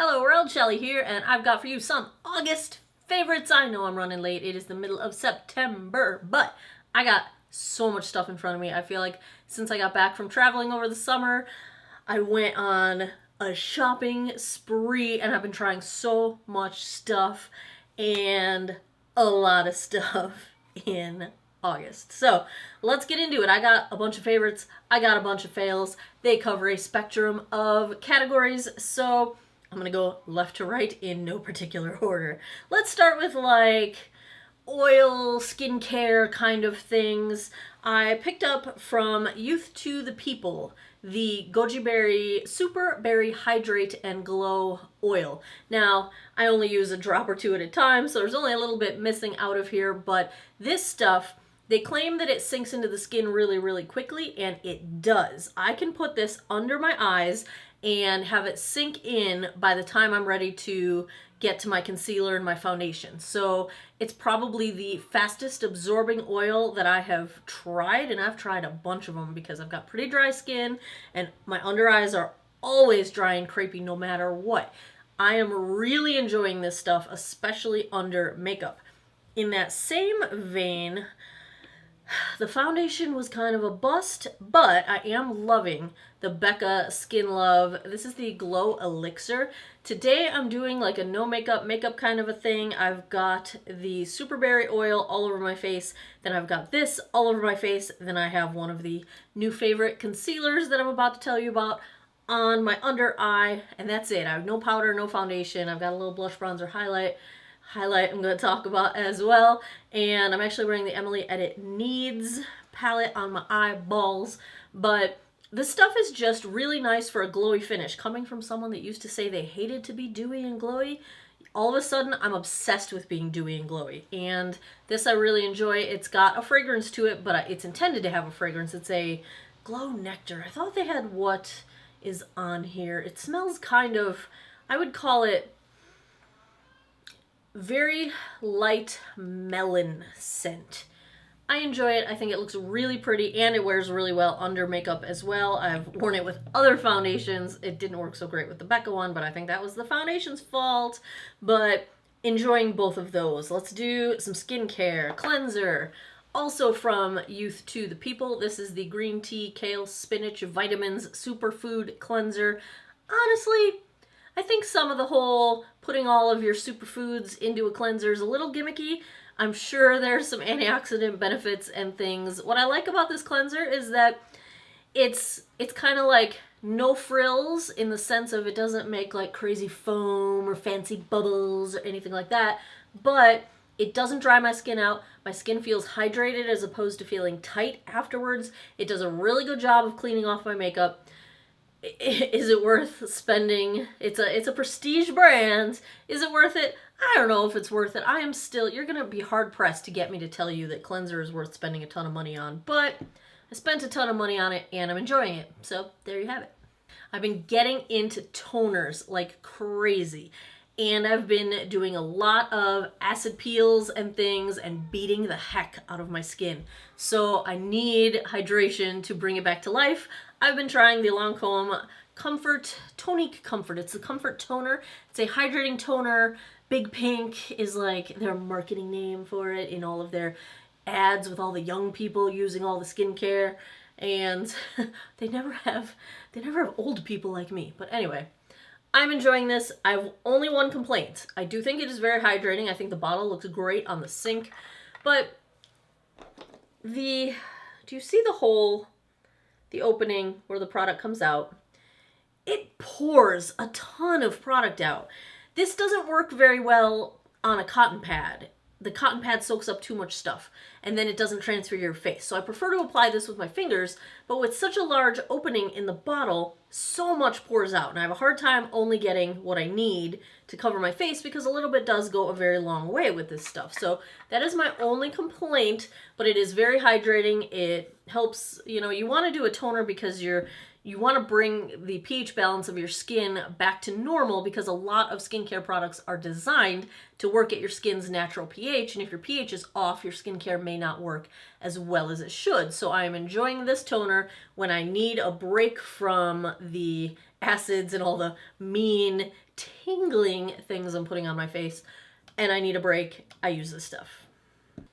Hello world, Shelly here, and I've got for you some August favorites. I know I'm running late. It is the middle of September, but I got so much stuff in front of me. I feel like since I got back from traveling over the summer, I went on a shopping spree and I've been trying so much stuff and a lot of stuff in August. So let's get into it. I got a bunch of favorites. I got a bunch of fails. They cover a spectrum of categories. So I'm going to go left to right in no particular order. Let's start with like oil, skincare kind of things. I picked up from Youth to the People the Goji Berry Super Berry Hydrate and Glow Oil. Now, I only use a drop or two at a time, so there's only a little bit missing out of here, but this stuff, they claim that it sinks into the skin really, really quickly, and it does. I can put this under my eyes and have it sink in by the time I'm ready to get to my concealer and my foundation. So it's probably the fastest absorbing oil that I have tried, and I've tried a bunch of them because I've got pretty dry skin and my under eyes are always dry and crepey no matter what. I am really enjoying this stuff, especially under makeup. In that same vein, the foundation was kind of a bust, but I am loving the Becca Skin Love. This is the Glow Elixir. Today I'm doing like a no makeup kind of a thing. I've got the Super Berry oil all over my face, then I've got this all over my face, then I have one of the new favorite concealers that I'm about to tell you about on my under eye, and that's it. I have no powder, no foundation. I've got a little blush, bronzer, highlight I'm going to talk about as well. And I'm actually wearing the Emily Edit Needs palette on my eyeballs. But this stuff is just really nice for a glowy finish. Coming from someone that used to say they hated to be dewy and glowy, all of a sudden I'm obsessed with being dewy and glowy. And this I really enjoy. It's got a fragrance to it, but it's intended to have a fragrance. It's a Glow Nectar. I thought they had what is on here. It smells kind of, I would call it very light melon scent. I enjoy it. I think it looks really pretty and it wears really well under makeup as well. I've worn it with other foundations. It didn't work so great with the Becca one, but I think that was the foundation's fault. But enjoying both of those. Let's do some skincare. Cleanser. Also from Youth to the People. This is the Green Tea Kale Spinach Vitamins Superfood Cleanser. Honestly, I think some of the whole putting all of your superfoods into a cleanser is a little gimmicky. I'm sure there's some antioxidant benefits and things. What I like about this cleanser is that it's kind of like no frills in the sense of it doesn't make like crazy foam or fancy bubbles or anything like that, but it doesn't dry my skin out. My skin feels hydrated as opposed to feeling tight afterwards. It does a really good job of cleaning off my makeup. Is it worth spending? It's a prestige brand. Is it worth it? I don't know if it's worth it. You're going to be hard pressed to get me to tell you that cleanser is worth spending a ton of money on, but I spent a ton of money on it and I'm enjoying it. So there you have it. I've been getting into toners like crazy. And I've been doing a lot of acid peels and things and beating the heck out of my skin. So I need hydration to bring it back to life. I've been trying the Lancome Tonique Comfort. It's the Comfort Toner. It's a hydrating toner. Big Pink is like their marketing name for it in all of their ads with all the young people using all the skincare. And they never have old people like me. But anyway, I'm enjoying this. I have only one complaint. I do think it is very hydrating. I think the bottle looks great on the sink. But do you see the opening where the product comes out? It pours a ton of product out. This doesn't work very well on a cotton pad. The cotton pad soaks up too much stuff and then it doesn't transfer your face. So I prefer to apply this with my fingers, but with such a large opening in the bottle, so much pours out. And I have a hard time only getting what I need to cover my face because a little bit does go a very long way with this stuff. So that is my only complaint, but it is very hydrating. It helps, you want to do a toner because you're you want to bring the pH balance of your skin back to normal, because a lot of skincare products are designed to work at your skin's natural pH, and if your pH is off, your skincare may not work as well as it should. So I am enjoying this toner when I need a break from the acids and all the mean tingling things I'm putting on my face, and I need a break. I use this stuff.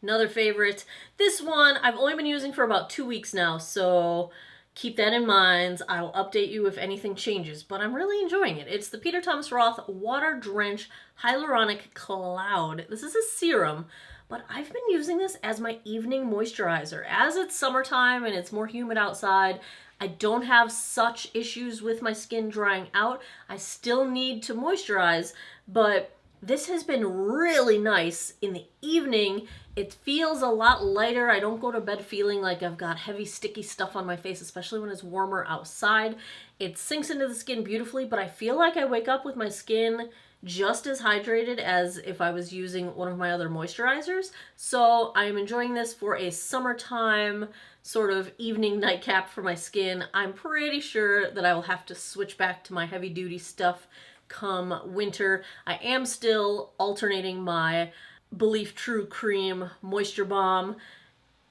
Another favorite, this one I've only been using for about 2 weeks now, so keep that in mind. I'll update you if anything changes, but I'm really enjoying it. It's the Peter Thomas Roth Water Drench Hyaluronic Cloud. This is a serum, but I've been using this as my evening moisturizer. As it's summertime and it's more humid outside, I don't have such issues with my skin drying out. I still need to moisturize, but this has been really nice in the evening. It feels a lot lighter. I don't go to bed feeling like I've got heavy, sticky stuff on my face, especially when it's warmer outside. It sinks into the skin beautifully, but I feel like I wake up with my skin just as hydrated as if I was using one of my other moisturizers. So I am enjoying this for a summertime sort of evening nightcap for my skin. I'm pretty sure that I will have to switch back to my heavy duty stuff come winter. I am still alternating my Belief True Cream Moisture Balm.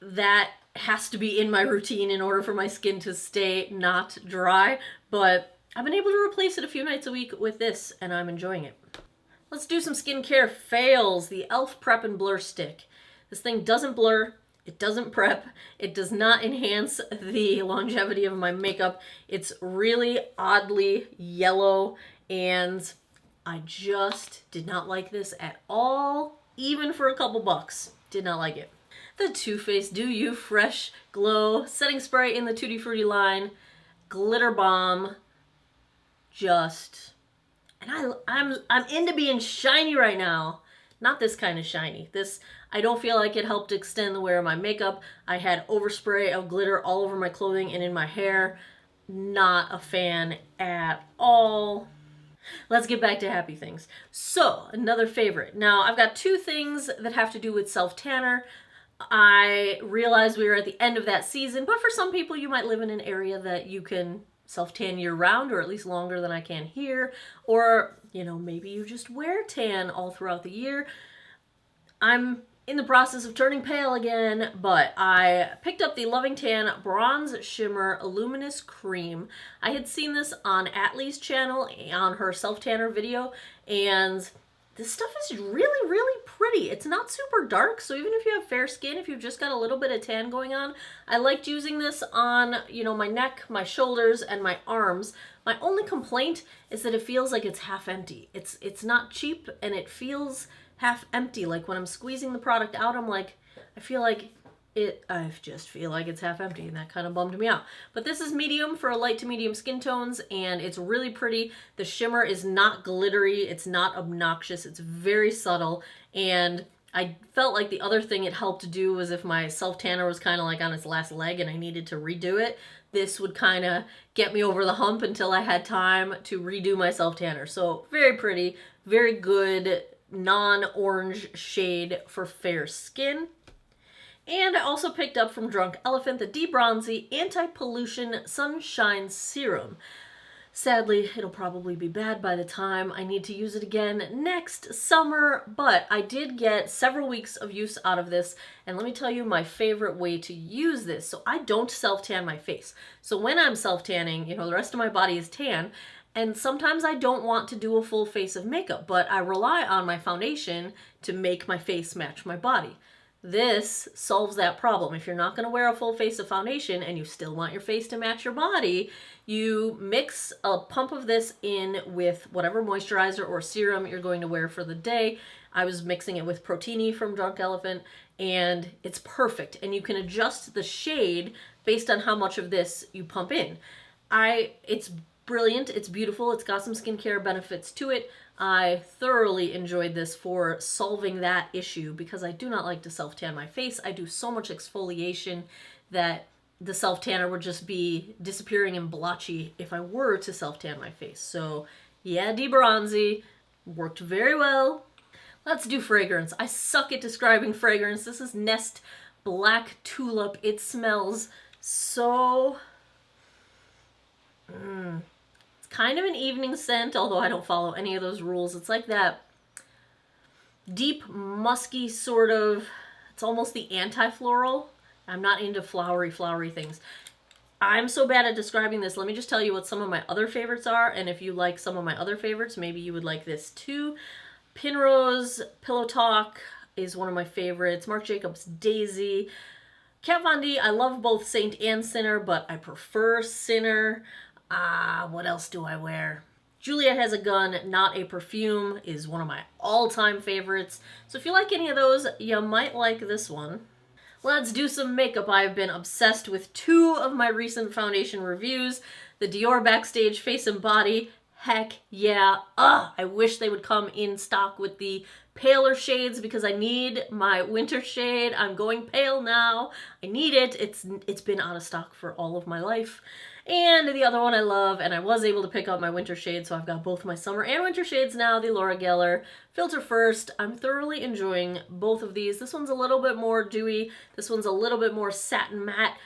That has to be in my routine in order for my skin to stay not dry, but I've been able to replace it a few nights a week with this, and I'm enjoying it. Let's do some skincare fails. The e.l.f. Prep and Blur Stick. This thing doesn't blur, it doesn't prep, it does not enhance the longevity of my makeup. It's really oddly yellow, and I just did not like this at all, even for a couple bucks. Did not like it. The Too Faced Do You Fresh Glow Setting Spray in the Tutti Frutti line. Glitter Bomb. And I'm into being shiny right now. Not this kind of shiny. This, I don't feel like it helped extend the wear of my makeup. I had overspray of glitter all over my clothing and in my hair. Not a fan at all. Let's get back to happy things. So, another favorite. Now, I've got two things that have to do with self-tanner. I realized we were at the end of that season, but for some people, you might live in an area that you can self-tan year-round, or at least longer than I can here. Or, you know, maybe you just wear tan all throughout the year. I'm in the process of turning pale again, but I picked up the Loving Tan Bronze Shimmer Luminous Cream. I had seen this on Atlee's channel on her self-tanner video, and this stuff is really, really pretty. It's not super dark, so even if you have fair skin, if you've just got a little bit of tan going on, I liked using this on, you know, my neck, my shoulders, and my arms. My only complaint is that it feels like it's half empty. It's not cheap, and it feels half empty. Like when I'm squeezing the product out, I'm like, I just feel like it's half empty, and that kind of bummed me out. But this is medium for light to medium skin tones, and it's really pretty. The shimmer is not glittery, it's not obnoxious, it's very subtle, and I felt like the other thing it helped to do was if my self-tanner was kind of like on its last leg and I needed to redo it, this would kind of get me over the hump until I had time to redo my self-tanner. So very pretty, very good non-orange shade for fair skin. And I also picked up from Drunk Elephant the d-bronzi Anti-Pollution Sunshine Serum. Sadly, it'll probably be bad by the time I need to use it again next summer, but I did get several weeks of use out of this, and let me tell you my favorite way to use this. So I don't self-tan my face. So when I'm self-tanning, you know, the rest of my body is tan, and sometimes I don't want to do a full face of makeup, but I rely on my foundation to make my face match my body. This solves that problem. If you're not going to wear a full face of foundation and you still want your face to match your body, you mix a pump of this in with whatever moisturizer or serum you're going to wear for the day. I was mixing it with Protini from Drunk Elephant, and it's perfect. And you can adjust the shade based on how much of this you pump in. It's brilliant, it's beautiful, it's got some skincare benefits to it. I thoroughly enjoyed this for solving that issue because I do not like to self-tan my face. I do so much exfoliation that the self-tanner would just be disappearing and blotchy if I were to self-tan my face. So yeah, d-bronzi worked very well. Let's do fragrance. I suck at describing fragrance. This is Nest Black Tulip. It smells so kind of an evening scent, although I don't follow any of those rules. It's like that deep, musky sort of, it's almost the anti-floral. I'm not into flowery things. I'm so bad at describing this. Let me just tell you what some of my other favorites are, and if you like some of my other favorites, maybe you would like this too. Pinrose Pillow Talk is one of my favorites. Marc Jacobs Daisy. Kat Von D, I love both Saint and Sinner, but I prefer Sinner. What else do I wear? Juliet Has a Gun, Not a Perfume is one of my all-time favorites. So if you like any of those, you might like this one. Let's do some makeup. I've been obsessed with two of my recent foundation reviews. The Dior Backstage Face and Body. Heck yeah. I wish they would come in stock with the paler shades because I need my winter shade. I'm going pale now. I need it. It's been out of stock for all of my life. And the other one I love, and I was able to pick up my winter shade, so I've got both my summer and winter shades now, the Laura Geller Filter First. I'm thoroughly enjoying both of these. This one's a little bit more dewy. This one's a little bit more satin matte.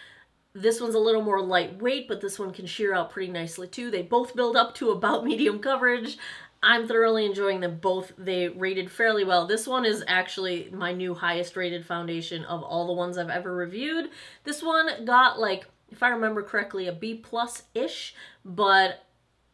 This one's a little more lightweight, but this one can sheer out pretty nicely too. They both build up to about medium coverage. I'm thoroughly enjoying them both. They rated fairly well. This one is actually my new highest rated foundation of all the ones I've ever reviewed. This one got, like, if I remember correctly, a B+-ish, but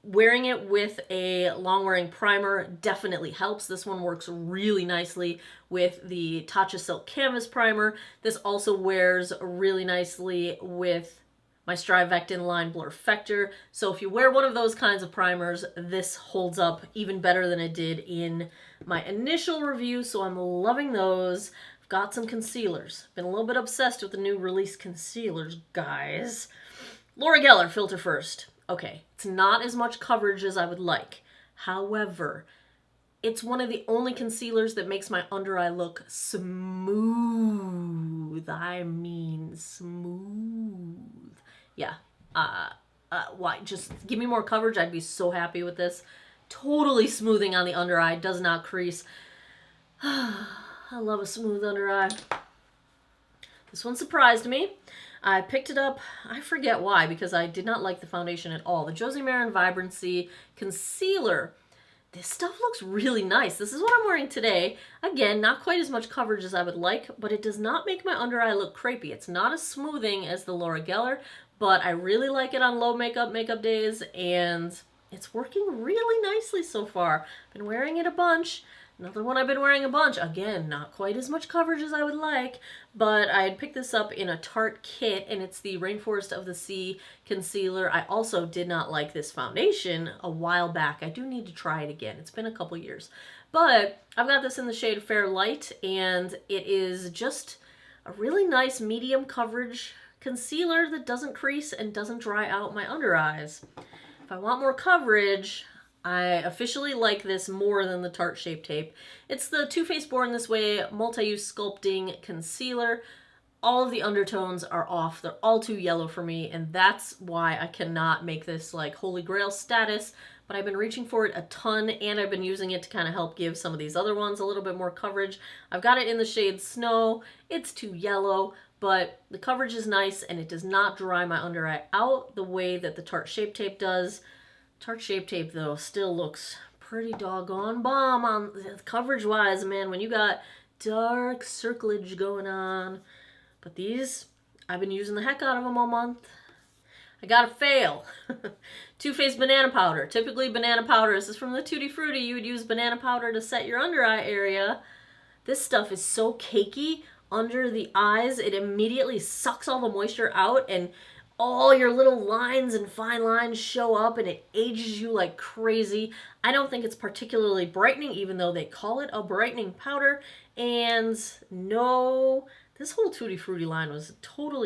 wearing it with a long-wearing primer definitely helps. This one works really nicely with the Tatcha Silk Canvas Primer. This also wears really nicely with my Strivectin Line Blur Fector. So if you wear one of those kinds of primers, this holds up even better than it did in my initial review, so I'm loving those. I've got some concealers. Been a little bit obsessed with the new release concealers, guys. Laura Geller Filter First. Okay, it's not as much coverage as I would like. However, it's one of the only concealers that makes my under eye look smooth. I mean smooth. Yeah. Why? Just give me more coverage. I'd be so happy with this. Totally smoothing on the under eye. Does not crease. I love a smooth under eye. This one surprised me. I picked it up, I forget why, because I did not like the foundation at all. The Josie Maran Vibrancy Concealer. This stuff looks really nice. This is what I'm wearing today. Again, not quite as much coverage as I would like, but it does not make my under eye look crepey. It's not as smoothing as the Laura Geller, but I really like it on low makeup days, and it's working really nicely so far. I've been wearing it a bunch. Another one I've been wearing a bunch. Again, not quite as much coverage as I would like, but I had picked this up in a Tarte kit, and it's the Rainforest of the Sea concealer. I also did not like this foundation a while back. I do need to try it again. It's been a couple years. But I've got this in the shade Fair Light, and it is just a really nice medium coverage concealer that doesn't crease and doesn't dry out my under eyes. If I want more coverage, I officially like this more than the Tarte Shape Tape. It's the Too Faced Born This Way Multi-Use Sculpting Concealer. All of the undertones are off. They're all too yellow for me, and that's why I cannot make this like holy grail status. But I've been reaching for it a ton, and I've been using it to kind of help give some of these other ones a little bit more coverage. I've got it in the shade Snow. It's too yellow, but the coverage is nice, and it does not dry my under eye out the way that the Tarte Shape Tape does. Tarte Shape Tape, though, still looks pretty doggone bomb on coverage-wise, man, when you got dark circlage going on. But these, I've been using the heck out of them all month. I gotta fail. Too Faced Banana Powder. Typically, banana powder, this is from the Tutti Frutti, you would use banana powder to set your under eye area. This stuff is so cakey under the eyes, it immediately sucks all the moisture out, and all your little lines and fine lines show up, and it ages you like crazy. I don't think it's particularly brightening, even though they call it a brightening powder. And no, this whole Tutti Frutti line was total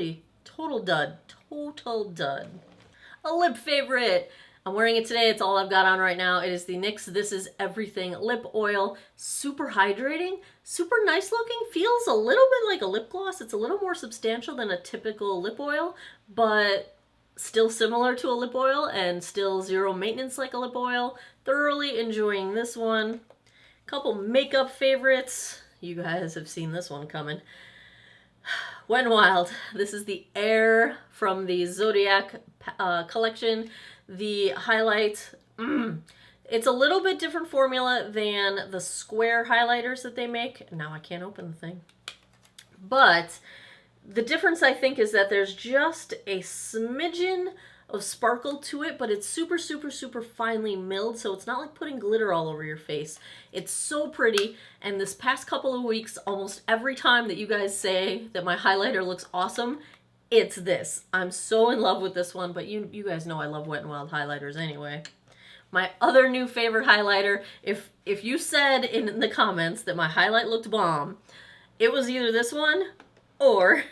dud. Total dud. A lip favorite. I'm wearing it today. It's all I've got on right now. It is the NYX This Is Everything Lip Oil. Super hydrating, super nice looking. Feels a little bit like a lip gloss. It's a little more substantial than a typical lip oil, but still similar to a lip oil and still zero maintenance like a lip oil. Thoroughly enjoying this one. Couple makeup favorites. You guys have seen this one coming. Wet n Wild. This is the Air from the Zodiac collection. The highlight, it's a little bit different formula than the square highlighters that they make. Now I can't open the thing. But the difference, I think, is that there's just a smidgen of sparkle to it, but it's super, super, super finely milled, so it's not like putting glitter all over your face. It's so pretty, and this past couple of weeks, almost every time that you guys say that my highlighter looks awesome, it's this. I'm so in love with this one, but you guys know I love Wet n Wild highlighters anyway. My other new favorite highlighter, if you said in the comments that my highlight looked bomb, it was either this one or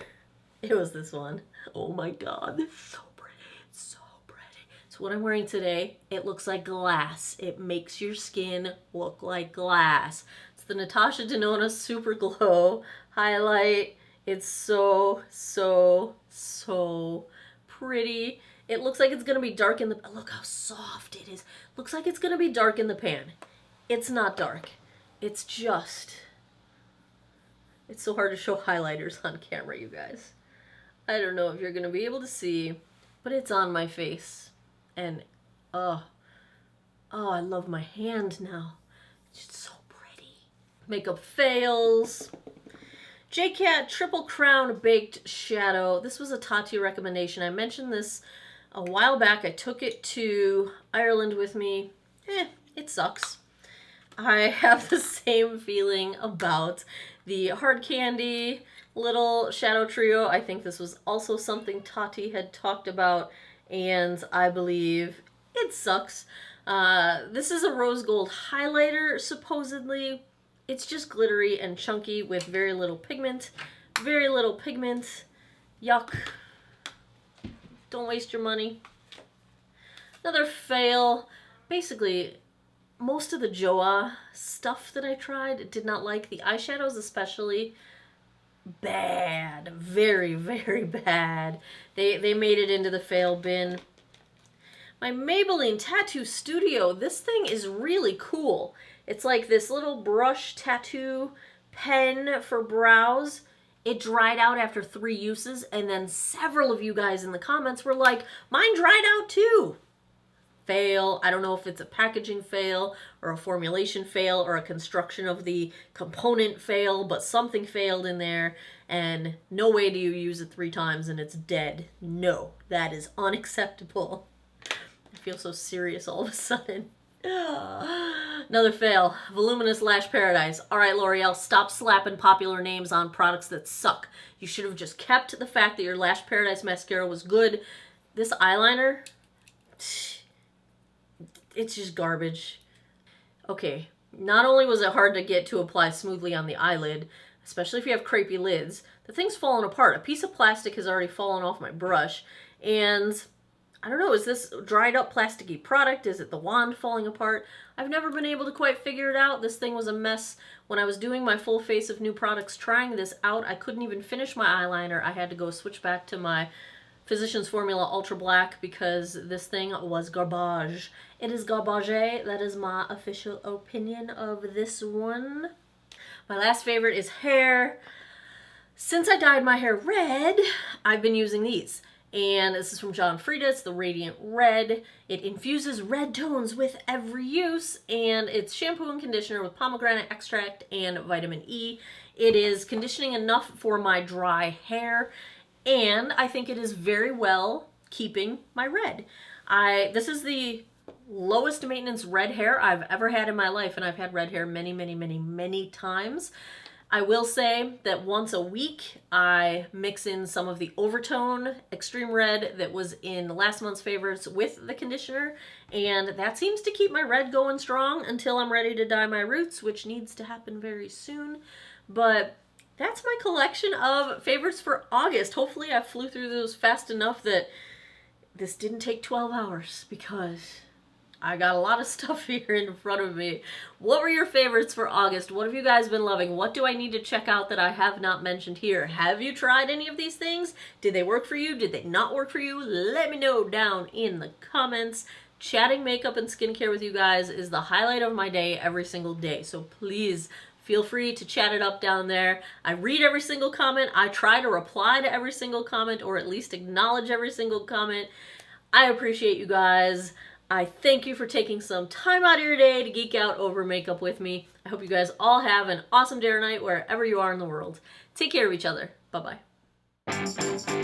it was this one. Oh my god, so pretty, so pretty. So what I'm wearing today, it looks like glass. It makes your skin look like glass. It's the Natasha Denona Super Glow highlight. It's so, so, so pretty. It looks like it's going to be dark in the... Look how soft it is. Looks like it's going to be dark in the pan. It's not dark. It's just... It's so hard to show highlighters on camera, you guys. I don't know if you're going to be able to see, but it's on my face. And, oh, I love my hand now. It's just so pretty. Makeup fails. J-Cat Triple Crown Baked Shadow. This was a Tati recommendation. I mentioned this a while back. I took it to Ireland with me. It sucks. I have the same feeling about the Hard Candy little shadow trio. I think this was also something Tati had talked about, and I believe it sucks. This is a rose gold highlighter, supposedly. It's just glittery and chunky with very little pigment. Very little pigment. Yuck. Don't waste your money. Another fail. Basically, most of the Joa stuff that I tried did not like. The eyeshadows especially, bad. Very, very bad. They made it into the fail bin. My Maybelline Tattoo Studio. This thing is really cool. It's like this little brush tattoo pen for brows. It dried out after 3 uses, and then several of you guys in the comments were like, mine dried out too. Fail. I don't know if it's a packaging fail or a formulation fail or a construction of the component fail, but something failed in there, and no way do you use it 3 times and it's dead. No, that is unacceptable. I feel so serious all of a sudden. Another fail. Voluminous Lash Paradise. Alright, L'Oreal, stop slapping popular names on products that suck. You should have just kept the fact that your Lash Paradise mascara was good. This eyeliner, it's just garbage. Okay, not only was it hard to get to apply smoothly on the eyelid, especially if you have crepey lids, the thing's fallen apart. A piece of plastic has already fallen off my brush, and I don't know, is this dried up plasticky product? Is it the wand falling apart? I've never been able to quite figure it out. This thing was a mess. When I was doing my full face of new products, trying this out, I couldn't even finish my eyeliner. I had to go switch back to my Physicians Formula Ultra Black because this thing was garbage. It is garbage. That is my official opinion of this one. My last favorite is hair. Since I dyed my hair red, I've been using these. And this is from John Frieda. It's the Radiant Red. It infuses red tones with every use, and it's shampoo and conditioner with pomegranate extract and vitamin E. It is conditioning enough for my dry hair, and I think it is very well keeping my red. This is the lowest maintenance red hair I've ever had in my life, and I've had red hair many, many, many, many times. I will say that once a week I mix in some of the Overtone Extreme Red that was in last month's favorites with the conditioner, and that seems to keep my red going strong until I'm ready to dye my roots, which needs to happen very soon. But that's my collection of favorites for August. Hopefully I flew through those fast enough that this didn't take 12 hours, because I got a lot of stuff here in front of me. What were your favorites for August? What have you guys been loving? What do I need to check out that I have not mentioned here? Have you tried any of these things? Did they work for you? Did they not work for you? Let me know down in the comments. Chatting makeup and skincare with you guys is the highlight of my day every single day. So please feel free to chat it up down there. I read every single comment. I try to reply to every single comment, or at least acknowledge every single comment. I appreciate you guys. I thank you for taking some time out of your day to geek out over makeup with me. I hope you guys all have an awesome day or night wherever you are in the world. Take care of each other. Bye-bye.